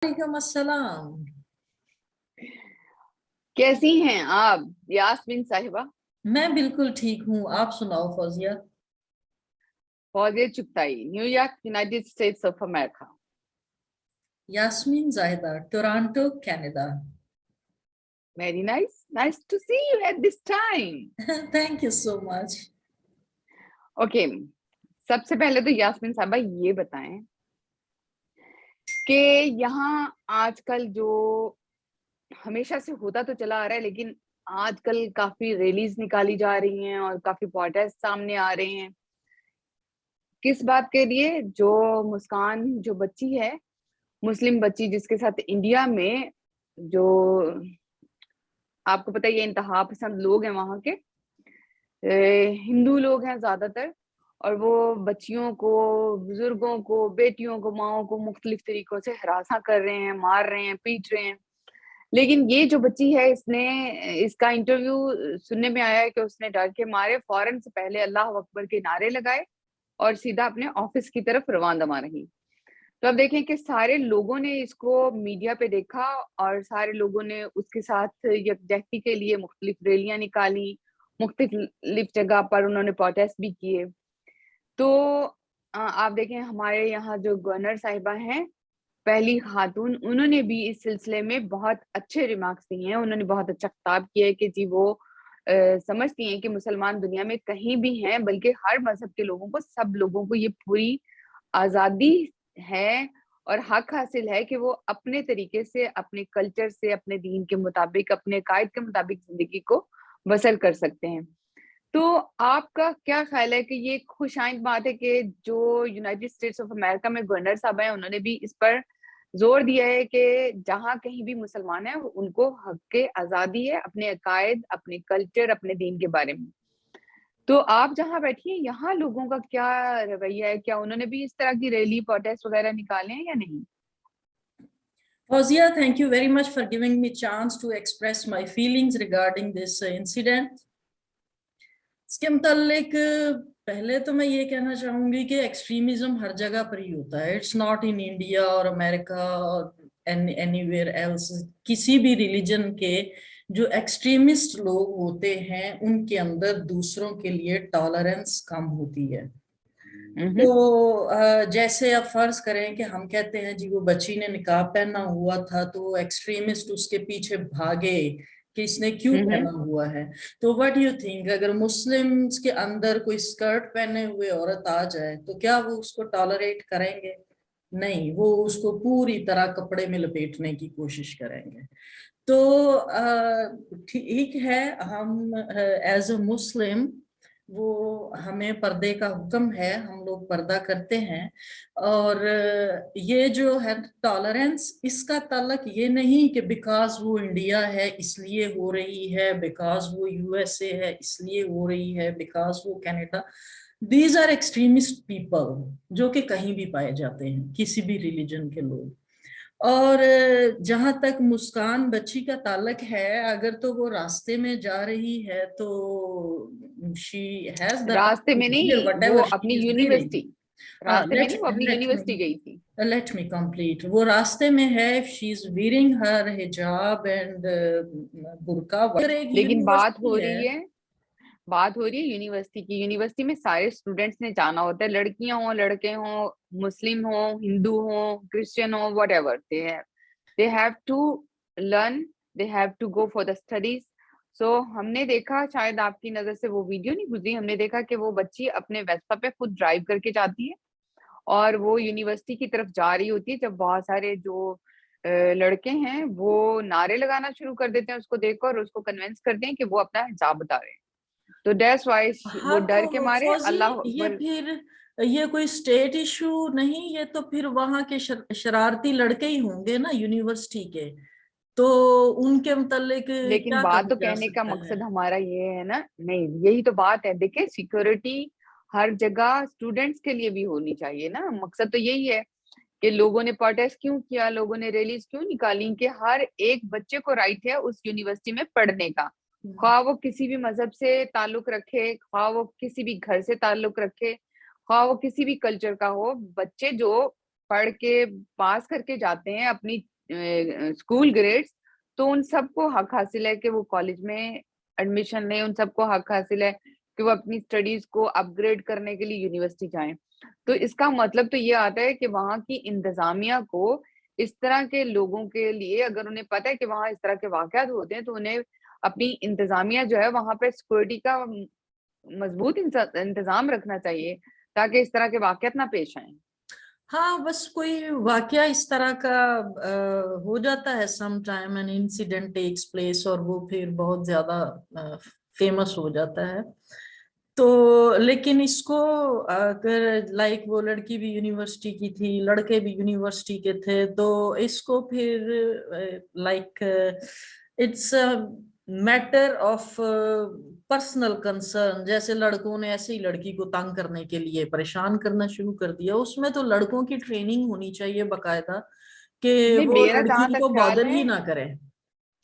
वालेकुम अस्सलाम। कैसी हैं आप यास्मीन साहिबा? मैं बिल्कुल ठीक हूँ, आप सुनाओ Fauzia. Fauzia Chughtai, New York, United States of America. Yasmeen Zahida, Toronto, Canada. Very nice, nice to see you at this time. Thank you so much. Okay, सबसे पहले तो यास्मीन साहिबा ये बताएं कि यहाँ आजकल जो हमेशा से होता तो चला आ रहा है, लेकिन आजकल काफी रैलीज निकाली जा रही हैं और काफी प्रोटेस्ट सामने आ रहे हैं। किस बात के लिए? जो मुस्कान जो बच्ची है, मुस्लिम बच्ची, जिसके साथ इंडिया में जो आपको पता ही है इंतहा पसंद लोग हैं वहां के, हिंदू लोग हैं ज्यादातर, और वो बच्चियों को, बुजुर्गों को, बेटियों को, माओ को मुख्तलिफ तरीकों से हरासा कर रहे हैं, मार रहे हैं, पीट रहे हैं। लेकिन ये जो बच्ची है, इसका इंटरव्यू सुनने में आया है कि उसने डर के मारे फौरन से पहले अल्लाह अकबर के नारे लगाए और सीधा अपने ऑफिस की तरफ रवाना मार रही। तो अब देखें कि सारे लोगों ने इसको मीडिया पे देखा और सारे लोगों ने उसके साथ यकजहती के लिए मुख्तलिफ रैलियां निकाली, मुख्तलिफ जगह पर उन्होंने प्रोटेस्ट भी किए। तो आप देखें हमारे यहाँ जो गवर्नर साहिबा हैं, पहली खातून, उन्होंने भी इस सिलसिले में बहुत अच्छे रिमार्क्स दिए हैं। उन्होंने बहुत अच्छा खिताब किया है कि जी वो समझती हैं कि मुसलमान दुनिया में कहीं भी हैं, बल्कि हर मजहब के लोगों को, सब लोगों को ये पूरी आजादी है और हक हासिल है कि वो अपने तरीके से, अपने कल्चर से, अपने दीन के मुताबिक, अपने कायद के मुताबिक जिंदगी को बसर कर सकते हैं। तो आपका क्या ख्याल है कि ये खुशाइंद बात है कि जो यूनाइटेड स्टेट्स ऑफ अमेरिका में गवर्नर साहब हैं, उन्होंने भी इस पर जोर दिया है कि जहां कहीं भी मुसलमान है उनको हक के आजादी है अपने अकायद, अपने कल्चर, अपने दीन के बारे में। तो आप जहाँ बैठी हैं यहाँ लोगों का क्या रवैया है? क्या उन्होंने भी इस तरह की रैली, प्रोटेस्ट वगैरह निकाले हैं या नहीं? Fauzia, thank you very much for giving me chance to express my feelings regarding this incident. इसके मुतालिक पहले तो मैं ये कहना चाहूंगी कि एक्सट्रीमिज्म हर जगह पर ही होता है। इट्स नॉट इन इंडिया और अमेरिका और एनीवेयर एल्स। किसी भी रिलीजन के जो एक्सट्रीमिस्ट लोग होते हैं उनके अंदर दूसरों के लिए टॉलरेंस कम होती है। तो जैसे अब फर्ज करें कि हम कहते हैं जी वो बच्ची ने निकाब पहना हुआ था तो एक्सट्रीमिस्ट उसके पीछे भागे कि इसने क्यों पहना हुआ है। तो व्हाट यू थिंक, अगर मुस्लिम्स के अंदर कोई स्कर्ट पहने हुए औरत आ जाए तो क्या वो उसको टॉलरेट करेंगे? नहीं, वो उसको पूरी तरह कपड़े में लपेटने की कोशिश करेंगे। तो ठीक है, हम एज अ मुस्लिम, वो हमें पर्दे का हुक्म है, हम लोग पर्दा करते हैं। और ये जो है टॉलरेंस, इसका ताल्लुक ये नहीं कि बिकॉज वो इंडिया है इसलिए हो रही है, बिकॉज वो यूएसए है इसलिए हो रही है, बिकॉज वो Canada. These are extremist people जो कि कहीं भी पाए जाते हैं, किसी भी रिलीजन के लोग। और जहां तक मुस्कान बच्ची का ताल्लुक है, अगर तो वो रास्ते में जा रही है तो शी हैज द रास्ते में नहीं, वो व्हाटएवर शी अपनी इज लिविंग। यूनिवर्सिटी, रास्ते में लेट नहीं, वो अपनी लेट यूनिवर्सिटी मी गई थी। Let me complete. वो रास्ते में है, शी इज वेयरिंग हर हिजाब एंड बुर्का। अगर एक लेकिन यूनिवर्सिटी है, बात हो रही है यूनिवर्सिटी की। यूनिवर्सिटी में सारे स्टूडेंट्स ने जाना होता है, लड़कियां हो, लड़के हो, मुस्लिम हो, हिंदू हो, क्रिश्चियन हो, whatever they have to learn, they have to go for the studies. So हमने देखा, शायद आपकी नजर से वो वीडियो नहीं गुजरी, हमने देखा कि वो बच्ची अपने वेस्पा पे खुद ड्राइव करके जाती है और वो यूनिवर्सिटी की तरफ जा रही होती है, जब बहुत सारे जो लड़के हैं वो नारे लगाना शुरू कर देते हैं उसको देखकर और उसको कन्विंस करते हैं कि वो अपना हिजाब उतारे। तो दैट्स वाई वो हाँ डर के तो मारे फौजी, अल्लाह ये अकबर। फिर ये कोई स्टेट इशू नहीं, ये तो फिर वहां के शरारती लड़के ही होंगे ना यूनिवर्सिटी के। तो उनके मुतालिक लेकिन क्या बात कहा तो जा कहने का सकता है? मकसद हमारा ये है ना, नहीं यही तो बात है। देखिए, सिक्योरिटी हर जगह स्टूडेंट्स के लिए भी होनी चाहिए ना। मकसद तो यही है कि लोगों ने प्रोटेस्ट क्यों किया, लोगों ने रैलीज क्यों निकाली, कि हर एक बच्चे को राइट है उस यूनिवर्सिटी में पढ़ने का, ख्वाह वो किसी भी मजहब से ताल्लुक रखे, ख्वाह वो किसी भी घर से ताल्लुक रखे, ख्वाह वो किसी भी कल्चर का हो। बच्चे जो पढ़ के पास करके जाते हैं, अपनी स्कूल ग्रेड्स, तो उन सबको हक हासिल है कि वो कॉलेज में एडमिशन लें, उन सबको हक हासिल है कि वो अपनी स्टडीज को अपग्रेड करने के लिए यूनिवर्सिटी जाएं। तो इसका मतलब तो ये आता है कि वहाँ की इंतजामिया को इस तरह के लोगों के लिए, अगर उन्हें पता है कि वहाँ इस तरह के वाकयात होते हैं, तो उन्हें अपनी इंतजामिया जो है वहाँ पे सिक्योरिटी का मजबूत इंतजाम रखना चाहिए, ताकि इस तरह के वाकयात ना पेश आए। हाँ, बस कोई वाकया इस तरह का हो जाता है, some time an incident takes place, और वो फिर बहुत ज्यादा फेमस हो जाता है। तो लेकिन इसको अगर लाइक वो लड़की भी यूनिवर्सिटी की थी, लड़के भी यूनिवर्सिटी के थे, तो इसको फिर like it's matter of personal concern. जैसे लड़कों ने ऐसे ही लड़की को तंग करने के लिए परेशान करना शुरू कर दिया। उसमें तो लड़कों की ट्रेनिंग होनी चाहिए बकायदा कि नहीं, वो मेरा जहां लड़की तक को ख्याल बॉदर है, ही ना करे।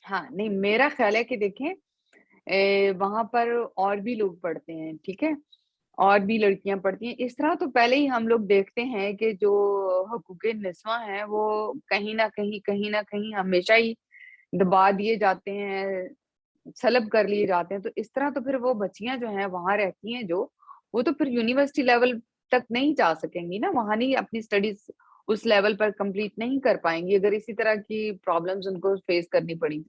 हाँ नहीं, मेरा ख्याल है कि देखें, वहां पर और भी लोग पढ़ते हैं, ठीक है, और भी लड़कियां पढ़ती हैं इस तरह। तो पहले ही हम लोग देखते हैं कि जो हकूक़े निस्वां हैं वो कहीं ना कहीं हमेशा ही दबा दिए जाते हैं, सलब कर लिए जाते हैं। तो इस तरह तो फिर वो बच्चियां जो हैं वहां रहती हैं, जो वो तो फिर यूनिवर्सिटी लेवल तक नहीं जा सकेंगी ना, वहां नहीं अपनी स्टडीज उस लेवल पर कंप्लीट नहीं कर पाएंगी, अगर इसी तरह की प्रॉब्लम्स उनको फेस करनी पड़ी।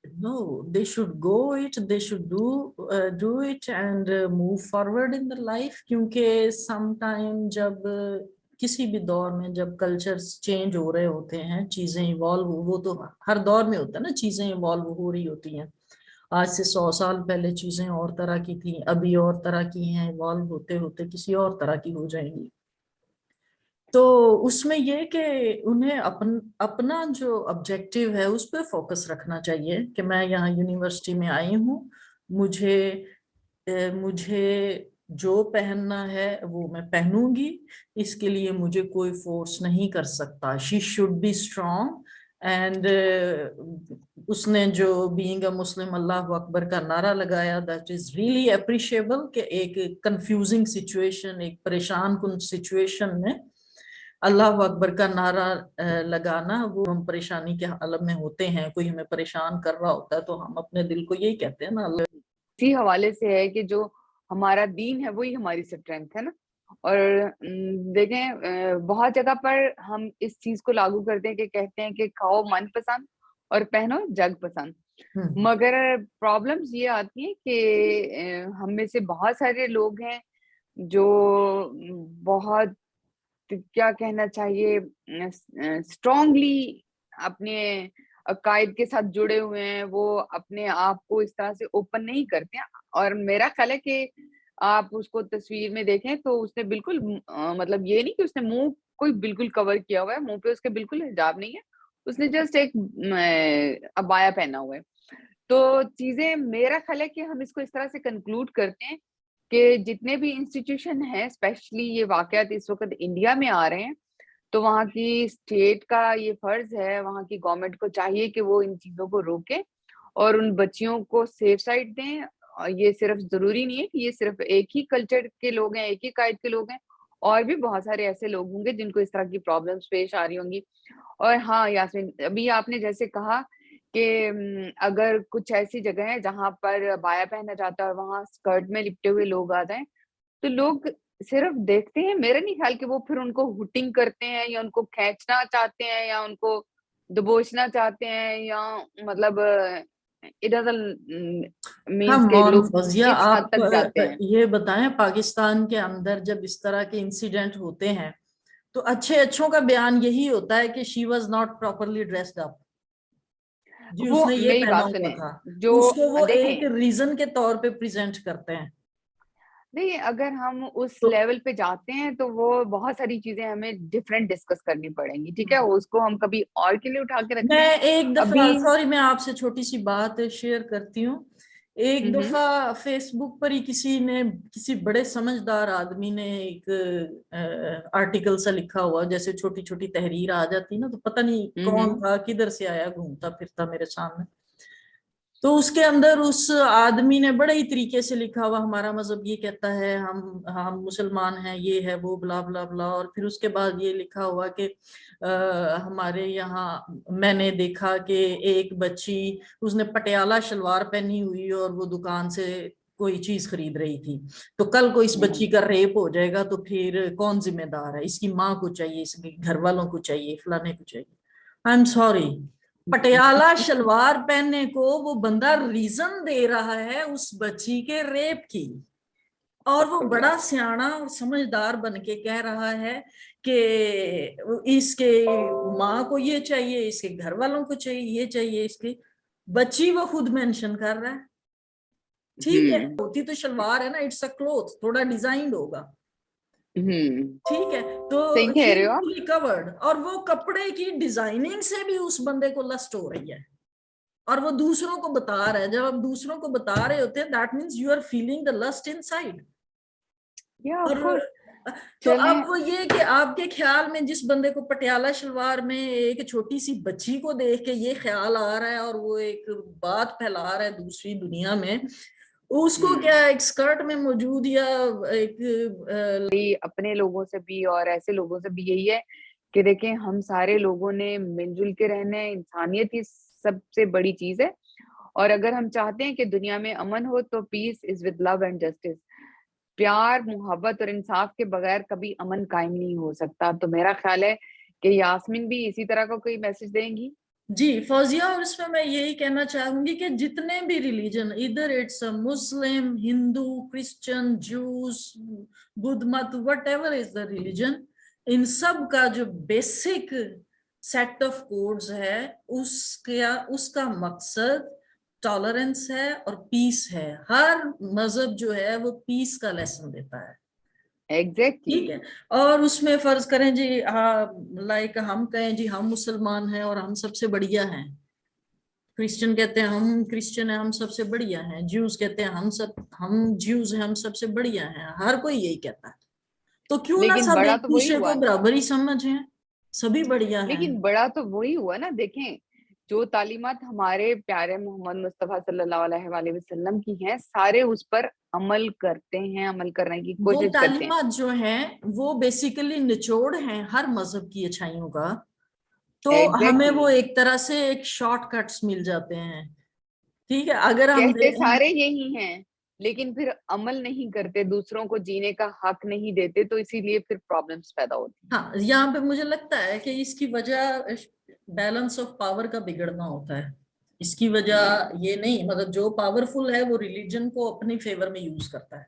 No, they should go it, they should do it and move forward in the life। क्योंकि sometime जब किसी भी दौर में जब कल्चर्स चेंज हो रहे होते हैं, चीजें इवॉल्व, वो तो हर दौर में होता है ना, चीजें इवॉल्व हो रही होती हैं। आज से 100 साल पहले चीजें और तरह की थी, अभी और तरह की हैं, इवॉल्व होते होते किसी और तरह की हो जाएंगी। तो उसमें ये कि उन्हें अपना जो ऑब्जेक्टिव है उस पर फोकस रखना चाहिए कि मैं यहाँ यूनिवर्सिटी में आई हूँ, मुझे मुझे जो पहनना है वो मैं पहनूंगी, इसके लिए मुझे कोई फोर्स नहीं कर सकता। She should be strong and उसने जो बीइंग अ मुस्लिम अल्लाह अकबर का नारा लगाया, दैट इज रियली अप्रिशिएबल। कि एक कंफ्यूजिंग सिचुएशन, एक परेशान कुन सिचुएशन में अल्लाह अकबर का नारा लगाना, वो हम परेशानी के हालत में होते हैं, कोई हमें परेशान कर रहा होता है तो हम अपने दिल को यही कहते हैं ना, अल्लाह। इसी हवाले से है कि जो हमारा दीन है वही हमारी स्ट्रेंथ है ना। और देखें, बहुत जगह पर हम इस चीज को लागू करते हैं कि कहते हैं कि खाओ मन पसंद और पहनो जग पसंद। मगर प्रॉब्लम्स ये आती हैं कि हम में से बहुत सारे लोग हैं जो बहुत, क्या कहना चाहिए, स्ट्रांगली अपने अकायद के साथ जुड़े हुए हैं, वो अपने आप को इस तरह से ओपन नहीं करते हैं। और मेरा ख्याल है कि आप उसको तस्वीर में देखें तो उसने बिल्कुल मतलब ये नहीं कि उसने मुंह कोई बिल्कुल कवर किया हुआ है, मुंह पे उसके बिल्कुल हिजाब नहीं है, उसने जस्ट एक अबाया पहना हुआ है। तो चीजें, मेरा ख्याल है कि हम इसको इस तरह से कंक्लूड करते हैं कि जितने भी इंस्टीट्यूशन हैं, स्पेशली ये वाकयात इस वक्त इंडिया में आ रहे हैं, तो वहाँ की स्टेट का ये फर्ज है, वहाँ की गवर्नमेंट को चाहिए कि वो इन चीजों को रोके और उन बच्चियों को सेफ साइड दें। और ये सिर्फ जरूरी नहीं है कि ये सिर्फ एक ही कल्चर के लोग हैं, एक ही कायद के लोग हैं, और भी बहुत सारे ऐसे लोग होंगे जिनको इस तरह की प्रॉब्लम्स पेश आ रही होंगी। और हाँ यास्मीन, अभी आपने जैसे कहा कि अगर कुछ ऐसी जगह है जहाँ पर बाया पहना जाता है और वहाँ स्कर्ट में लिपटे हुए लोग आ जाएं, तो लोग सिर्फ देखते हैं। मेरा नहीं ख्याल कि वो फिर उनको हुटिंग करते हैं या उनको खींचना चाहते हैं या उनको दबोचना चाहते हैं, या मतलब इट डजंट हाँ मीन्स के मौन लोग फौजिया, किस हद आप तक जाते हैं। ये बताएं, पाकिस्तान के अंदर जब इस तरह के इंसिडेंट होते हैं तो अच्छे अच्छों का बयान यही होता है कि she was not properly dressed up, जी वो उसने ये मेरी पहना बात हुआ सुने, था। जो उसको वो एक देखें, रीजन के तौर पे प्रेजेंट करते हैं। नहीं अगर हम उस तो लेवल पे जाते हैं तो वो बहुत सारी चीजें हमें डिफरेंट डिस्कस करनी पड़ेंगी, ठीक है, उसको हम कभी और के लिए उठा के मैं रखते हैं। एक दफा, अभी सॉरी मैं आपसे छोटी सी बात शेयर करती हूँ। एक हम्म दफा फेसबुक पर ही किसी ने, किसी बड़े समझदार आदमी ने एक आर्टिकल सा लिखा हुआ, जैसे छोटी छोटी तहरीर आ जाती ना, तो पता नहीं कौन हम्म था, किधर से आया घूमता फिरता मेरे सामने। تو اس کے اندر اس آدمی نے بڑے ہی طریقے سے لکھا ہوا ہمارا مذہب یہ کہتا ہے، ہم مسلمان ہیں، یہ ہے وہ بلا بلا بلا، اور پھر اس کے بعد یہ لکھا ہوا کہ ہمارے یہاں میں نے دیکھا کہ ایک بچی اس نے پٹیالہ شلوار پہنی ہوئی اور وہ دکان سے کوئی چیز خرید رہی تھی، تو کل کو اس بچی کا ریپ ہو جائے گا تو پھر کون ذمہ دار ہے؟ اس کی ماں کو چاہیے، اس کے گھر والوں کو چاہیے، فلانے کو چاہیے. I am sorry, Patiala shalwar پہننے کو وہ بندہ ریزن دے رہا ہے اس بچی کے ریپ کی، اور وہ بڑا سیاںا اور سمجھدار بن کے کہہ رہا ہے کہ اس کے ماں کو یہ چاہیے، اس کے گھر والوں کو چاہیے، یہ چاہیے، اس کی بچی وہ خود مینشن کر رہا ہے. ٹھیک ہے، ہوتی تو شلوار ہے نا، اٹس اے کلوتھ، تھوڑا ڈیزائنڈ ہوگا، ٹھیک ہے، تو کورڈ، اور وہ کپڑے کی ڈیزائننگ سے بھی اس بندے کو لسٹ ہو رہی ہے، اور وہ دوسروں کو بتا رہا ہے. جب آپ دوسروں کو بتا رہے ہوتے ہیں that means you are feeling the lust inside. تو اب وہ یہ کہ آپ کے خیال میں جس بندے کو پٹیالہ شلوار میں ایک چھوٹی سی بچی کو دیکھ کے یہ خیال آ رہا ہے اور وہ ایک بات پھیلا رہا ہے دوسری دنیا میں، اس کو کیا ایک اسکرٹ میں موجود یا ایک اپنے لوگوں سے بھی اور ایسے لوگوں سے بھی یہی ہے کہ دیکھیں ہم سارے لوگوں نے مل جل کے رہنا ہے، انسانیت ہی سب سے بڑی چیز ہے، اور اگر ہم چاہتے ہیں کہ دنیا میں امن ہو تو peace is with love and justice. پیار، محبت اور انصاف کے بغیر کبھی امن قائم نہیں ہو سکتا. تو میرا خیال ہے کہ یاسمین بھی اسی طرح کا کوئی میسج دیں گی. جی فوزیہ، اور اس میں یہی کہنا چاہوں گی کہ جتنے بھی ریلیجن، ادھر it's Muslim, Hindu, Christian, Jews, بدھ مت، whatever is the religion, ان سب کا جو بیسک سیٹ آف کوڈز ہے اس کا مقصد ٹالرنس ہے اور پیس ہے. ہر مذہب جو ہے وہ پیس کا لیسن دیتا ہے. ٹھیک ہے، اور اس میں فرض کریں جی لائک ہم کہیں جی ہم مسلمان ہیں اور ہم سب سے بڑھیا ہیں، کرسچن کہتے ہیں ہم کرسچن ہیں، ہم سب سے بڑھیا ہیں، جیوز کہتے ہیں ہم جیوز ہیں، ہم سب سے بڑھیا ہیں. ہر کوئی یہی کہتا ہے، تو کیوں نہ سب ایک دوسرے کو برابر ہی سمجھیں، سبھی بڑھیا ہیں. لیکن بڑا تو وہی ہوا نا. دیکھیں جو تعلیمات ہمارے پیارے محمد مصطفیٰ صلی اللہ علیہ وآلہ وسلم کی ہیں، سارے اس پر عمل کرتے ہیں، عمل کرنے کی کوشش کرتے ہیں. وہ تعلیمات جو ہیں وہ بیسیکلی نچوڑ ہیں ہر مذہب کی اچھائیوں کا، تو ہمیں وہ ایک طرح سے ایک شارٹ کٹس مل جاتے ہیں. ٹھیک ہے، اگر ہم کہتے سارے یہی ہیں لیکن پھر عمل نہیں کرتے، دوسروں کو جینے کا حق نہیں دیتے، تو اسی لیے پھر پرابلمز پیدا ہوتی ہیں. ہاں، یہاں پہ مجھے لگتا ہے کہ اس کی وجہ بیلنس آف پاور کا بگڑنا ہوتا ہے. اس کی وجہ یہ نہیں، مطلب جو پاورفل ہے وہ ریلیجن کو اپنی فیور میں یوز کرتا ہے،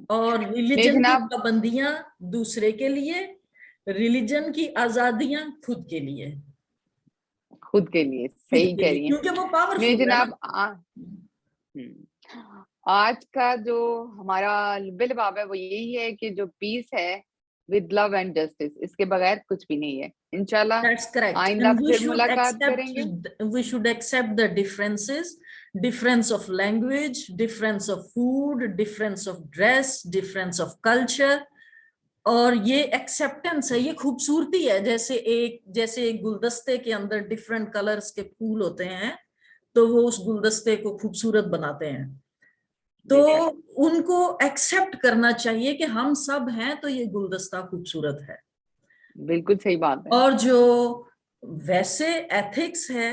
اور ریلیجن کی پابندیاں دوسرے کے لیے، ریلیجن کی آزادیاں خود کے لیے. صحیح کہہ رہی ہیں کیونکہ وہ پاورفل ہے. جناب آج کا جو ہمارا بلباب ہے وہ یہی ہے کہ جو پیس ہے with love and justice، اس کے بغیر کچھ بھی نہیں ہے. انشاءاللہ آئندہ پھر ملاقات کریں گے. We should accept the differences, difference of language, difference of food, difference of dress, difference of culture. اور یہ ایکسیپٹنس ہے، یہ خوبصورتی ہے. جیسے ایک گلدستے کے اندر ڈفرینٹ کلرز کے پھول ہوتے ہیں تو وہ اس گلدستے کو خوبصورت بناتے ہیں، تو ان کو ایکسیپٹ کرنا چاہیے کہ ہم سب ہیں تو یہ گلدستہ خوبصورت ہے. بالکل صحیح بات ہے. اور جو ویسے ایتھکس ہے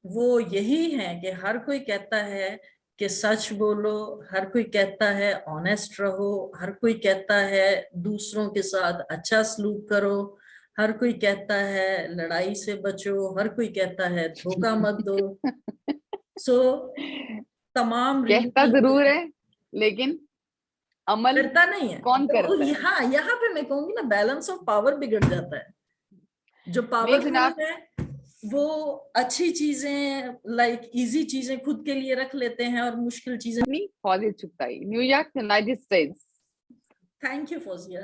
وہ یہی ہے کہ ہر کوئی کہتا ہے کہ سچ بولو، ہر کوئی کہتا ہے آنیسٹ رہو، ہر کوئی کہتا ہے دوسروں کے ساتھ اچھا سلوک کرو، ہر کوئی کہتا ہے لڑائی سے بچو، ہر کوئی کہتا ہے دھوکہ مت دو. تمام کہتا ضرور ہے لیکن عمل کرتا نہیں ہے. کون کرتا ہے؟ ہاں، یہاں پہ میں کہوں گی نا بیلنس آف پاور بگڑ جاتا ہے. جو پاورفل ہے وہ اچھی چیزیں لائک ایزی چیزیں خود کے لیے رکھ لیتے ہیں اور مشکل چیزیں. Fauzia Chughtai, New York, United States. Thank you Fauzia.